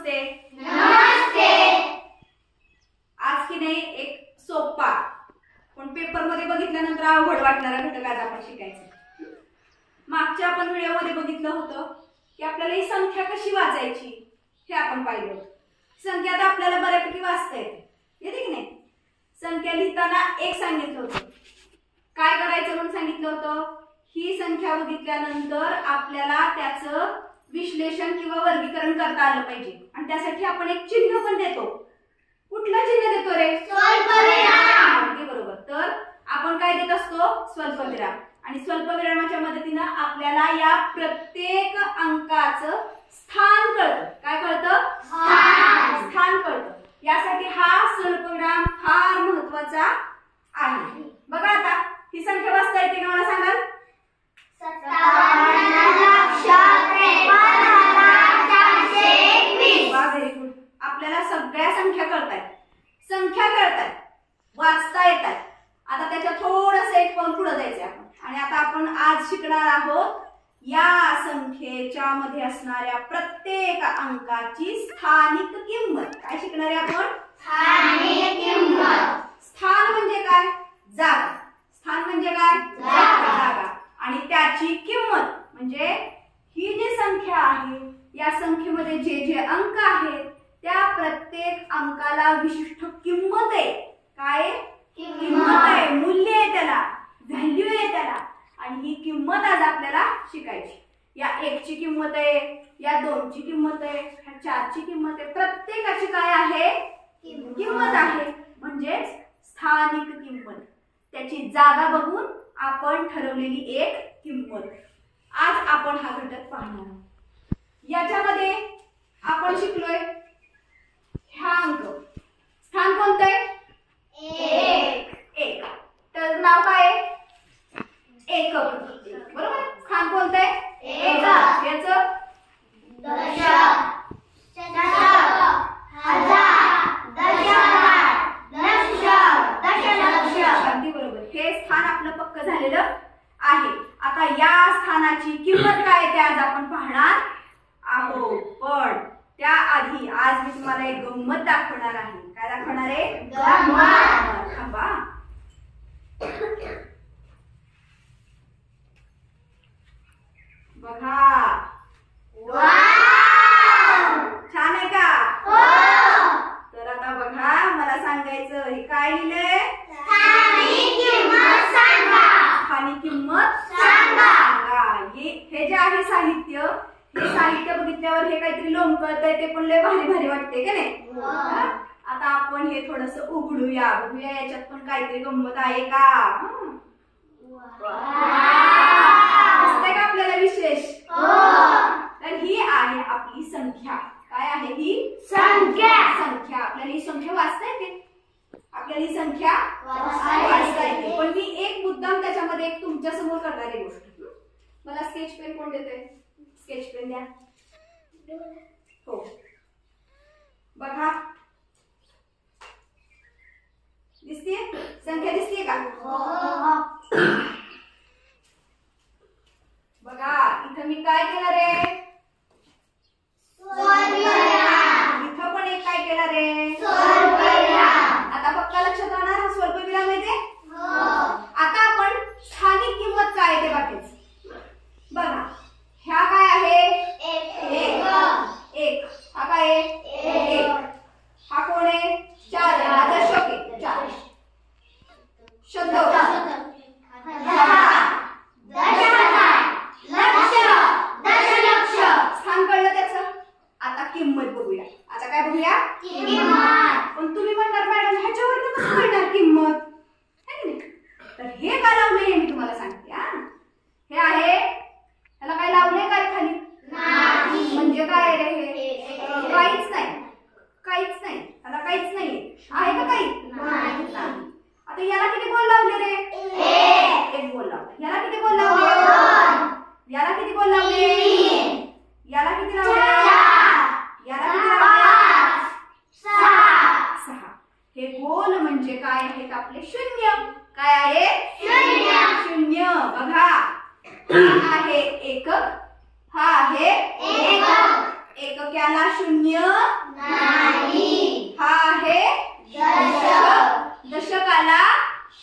नमस्ते. नमस्ते. आज की नाही एक सोपा पण पेपर मध्ये बघितल्यानंतर अवघड वाटणारा घटक आज आपण शिकायचा. मागच्या आपण व्हिडिओमध्ये बघितलं होतं की आपल्याला ही संख्या कशी वाचायची हे आपण पाहिलं होतं. संख्या तर आपल्याला बऱ्यापैकी वाचता येते की नाही. संख्या लिहिताना एक सांगितलं होतं, काय करायचं म्हणून सांगितलं होतं, ही संख्या बघितल्यानंतर आपल्याला त्याचं विश्लेषण किंवा वर्गीकरण करता आलं पाहिजे आणि त्यासाठी आपण एक चिन्ह पण देतो. कुठलं चिन्ह देतो रे? स्वल्पविराम. अगदी बरोबर. तर आपण काय देत असतो? स्वल्पविराम. आणि स्वल्पविरामाच्या मदतीने आपल्याला या प्रत्येक अंकाचं स्थान कळतं. काय कळतं? स्थान कळतं. यासाठी हा स्वल्पविराम फार महत्वाचा आहे. बघा आता ही संख्या वाचता येते का मला सांगाल? 57,423. वा, व्हेरी गुड. आपल्याला सगळ्या संख्या कळतायत, संख्या कळतायत, वाचता येतात. आता त्याच्या थोडंसं एक पाऊल पुढे जायचं आपण आणि आता आपण आज शिकणार आहोत या संख्येच्या मध्ये असणाऱ्या प्रत्येक अंकाची स्थानिक किंमत. काय शिकणार आहे आपण? स्थानिक किंमत. स्थान म्हणजे काय? जागा. स्थान म्हणजे काय? जागा. आणि त्याची किंमत म्हणजे ही जी संख्या आहे या संख्येमध्ये जे जे अंक आहेत त्या प्रत्येक अंकाला विशिष्ट किंमत आहे. काय? किंमत आहे, मूल्य आहे, त्याला व्हॅल्यू आहे त्याला. आणि ही किंमत आज आपल्याला शिकायची. या 1 ची किंमत आहे, या 2 ची किंमत आहे, या 4 ची किंमत आहे. प्रत्येकाची काय आहे? किंमत आहे. म्हणजेच स्थानिक किंमत. त्याची जागा बघून आपण ठरवलेली एक किंमत. आज आपण हा घटक पाहणार आहोत. याच्यामध्ये आपण शिकलोय हा अंक. स्थान कोणतं आहे? 1. तर नाव काय आहे? एकक. बरोबर. स्थान कोणतं आहे? एकक. याचं दशक, शतक, हजार, दशहजार, लक्ष, दशलक्ष. अगदी बरोबर. हे स्थान आपलं पक्क झालेलं आहे. आता या स्थानाची किंमत काय ते आज आपण पाहणार आहोत. पण त्याआधी आज मी तुम्हाला एक गंमत दाखवणार आहे. काय दाखवणार आहे? गंमत. थांबा. बघा. छान आहे का? तर आता बघा, मला सांगायचं हे काय लिहिलंय? स्थानिक किंमत सांगा. स्थानिक किंमत सांगा. हे जे आहे साहित्य, हे साहित्य बघितल्यावर हे काहीतरी लोंबकळतंय, ते पण लय भारी भारी वाटते का नाही? आता आपण हे थोडस उघडूया, बघूया याच्यात पण काहीतरी गंमत आहे का. दिसतंय का आपल्याला विशेष? तर ही आहे आपली संख्या. काय आहे ही? संख्या. संख्या. आपल्याला ही संख्या वाचता येते. आपल्याला ही संख्या वाचता वाचता येते. पण मी एक मुद्दाम त्याच्यामध्ये एक तुमच्या समोर करणारी गोष्ट. मला स्केच पेन कोण देते? स्केच पेन द्या. हो. बघा, दिसतीये संख्या? दिसतीये का? बघा इथं मी काय केलं रे? इथं पण एक काय केलं रे? आता पक्का लक्षात राहणार हा स्वल्पविराम आहे ते. आता आपण स्थानिक किंमत काय ते बघायचं. बघा ह्या काय आहे? एक. हा काय आहे? एक. हा कोण आहे? 4 आहे. हा दशक आहे. 4. शतक, स्थान कळलं त्याचं. आता किंमत बघूया. आता काय बघूया? पण तुम्ही म्हणणार मॅडम ह्याच्यावर कसं कळणार किंमत? तर हे काय लावलंय मी तुम्हाला सांगते. हे आहे, त्याला काय लावलंय काय खाली? म्हणजे काय रे? हे काहीच नाही. काहीच नाही. त्याला काहीच नाही आहे का काही? आता याला किती बोल लावले रे? 1 बोल लावले. याला किती बोल लावले? याला किती बोल लावले? याला किती लावले? याला किती लावले? 6. हे गोल म्हणजे काय आहेत? आपले शून्य. काय आहे? शून्य. बघा हा आहे एकक, हा आहे एकक. एकक क्या शून्य नाही. हा आहे दशक. दशकाला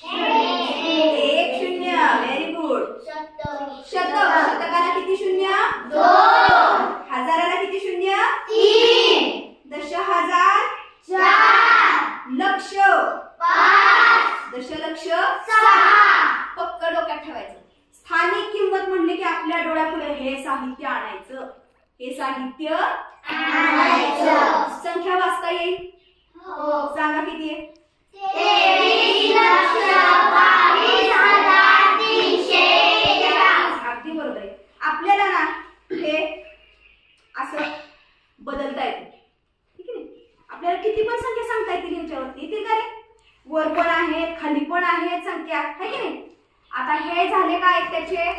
1 शून्य. Very good. शतक. शतकाला किती शून्य? 2. हजाराला किती शून्य? 3. 10,000. 4. लक्ष. 5. दशलक्ष. 6. पक्क डोक्यात ठेवायचं. स्थानिक किंमत म्हणले की आपल्या डोळ्यापुढे हे साहित्य आणायचं. हे साहित्य आणायचं. संख्या वाचता येईल? हो. सांगा किती आहे? 23,22,341. अगदी बरोबर आहे. आपल्याला ना हे असं बदलता येते. ठीक आहे. आपल्याला किती पण संख्या सांगता येतील ह्याच्यावरती. येतील का रे? वर पण आहेत, खाली पण आहेत संख्या, आहे की नाही? आता हे झाले काय? त्याचे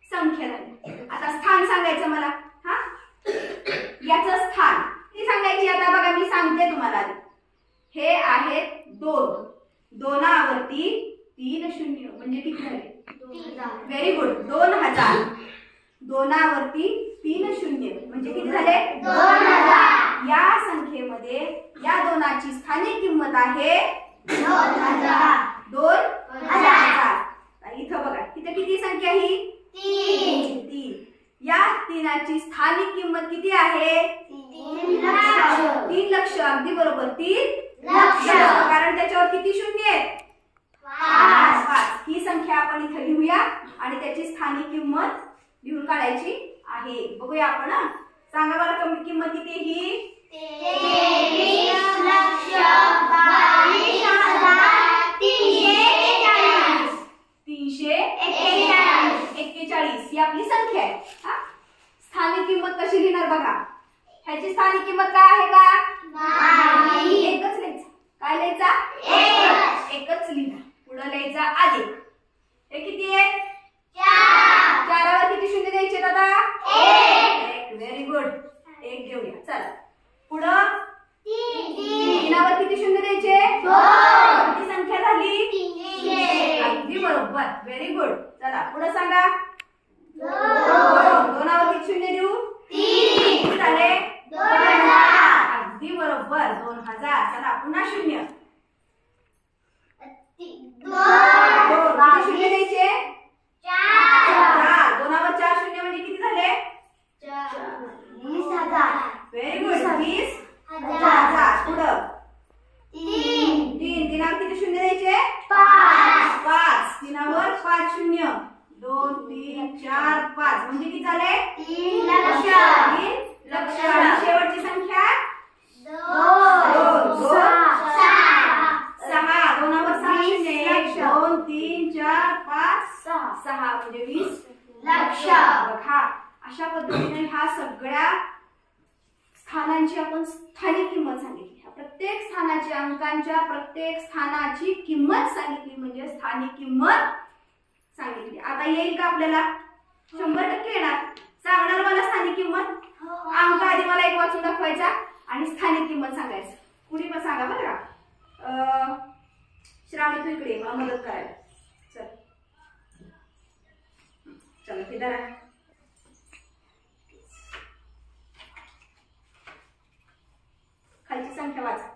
संख्या झाली. आता स्थान सांगायचं मला. हा, याचं स्थान ती सांगायची. आता बघा मी सांगते तुम्हाला आधी. हे आहेत 2. 2वरती 3 शून्य म्हणजे किती झाले? Very good. 2000. 2वरती 3 शून्य म्हणजे किती झाले? 2000. या संख्येमध्ये या 2ची स्थानिक किंमत आहे 2000. 2000. इथं बघा, इथं किती संख्या ही? 3. या 3ची स्थानिक किंमत किती आहे? 3 लक्ष. 3 लक्ष. अगदी बरोबर. 3 लक्ष. कारण त्याच्यावर किती शून्य आहेत? 5. ही संख्या आपण इथे लिहूया आणि त्याची स्थानिक किंमत लिहून काढायची आहे. बघूया आपण. सांगा मला किंमत किती आहे ही? 341 ही आपली संख्या आहे. स्थानिक किंमत कशी लिहिणार बघा. ह्याची स्थानिक किंमत काय आहे का? नाही. एकच लिहायचं. काय लिहायचा? एकच लिहिणार. पुढे लिहायचा अधिक. हे किती आहे? 4. 4वर किती शून्य द्यायचे दादा? 1. Very good. 1 घेऊया. चला पुढं 3वर किती शून्य द्यायचे? 2. किती संख्या झाली? 300. अगदी बरोबर. Very good. चला पुढे सांगा. 2. 2वर किती शून्य देऊ? 3. किती झाले? 2000. अगदी बरोबर. 2000. चला पुन्हा शून्य. 2. किती शून्य द्यायचे? 4. 2वर 4 शून्य म्हणजे किती झाले? 20,000. Very good. 20,000. पुढं 3. 3वर किती शून्य द्यायचे? 5. 3वर 5 शून्य. 2 3 4 5 म्हणजे किती झाले? 3 लक्ष. 3 लक्ष. आणि शेवटची संख्या 2. 6. 6. 2वर 6 शून्य. 1 लक्ष. 2 3 4 5 6 म्हणजे 20 लक्ष. बघा अशा पद्धतीने ह्या सगळ्या स्थानांची आपण स्थानिक किंमत सांगितली. प्रत्येक स्थानाची अंकांच्या प्रत्येक स्थानाची किंमत सांगितली म्हणजे स्थानिक किंमत सांगितली. आता येईल का आपल्याला? 100% येणार. सांगणार मला स्थानिक किंमत. अंक आधी मला एक वाचून दाखवायचा आणि स्थानिक किंमत सांगायचं. कुणी पण सांगा बरं का. श्रावणी तू इकडे मला मदत करायला. चल चला किधर आहे? खालची संख्या वाचा.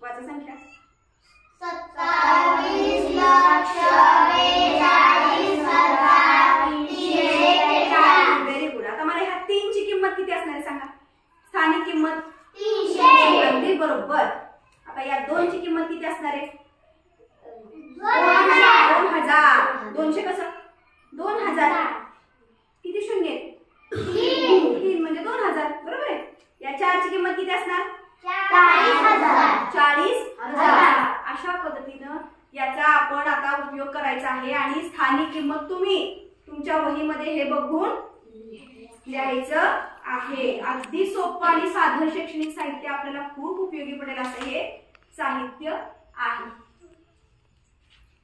वाचा संख्या. 27 लक्ष 42,341. Very good. आता मला ह्या 3ची किंमत किती असणार आहे सांगा. स्थानिक किंमत 300. अगदी बरोबर. आता या 2ची किंमत किती असणार आहे? 2000. 200 कसं? 2000. किती शून्य आहेत? 3 म्हणजे 2000. बरोबर आहे. या 4ची किंमत किती असणार? 40,000. 40,000. अशा पद्धतीनं याचा आपण आता उपयोग करायचा आहे आणि स्थानिक किंमत तुम्ही तुमच्या वहीमध्ये हे बघून लिहायचं आहे. अगदी सोपं आणि साधं शैक्षणिक साहित्य आपल्याला खूप उपयोगी पडेल असं हे साहित्य आहे.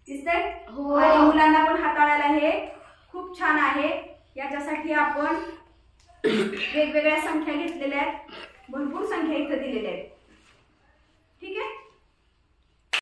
दिसतंय? हो. आणि मुलांना पण हाताळायला हे खूप छान आहे. याच्यासाठी आपण वेगवेगळ्या संख्या घेतलेल्या आहेत. भरपूर संख्या इथं दिलेल्या आहेत.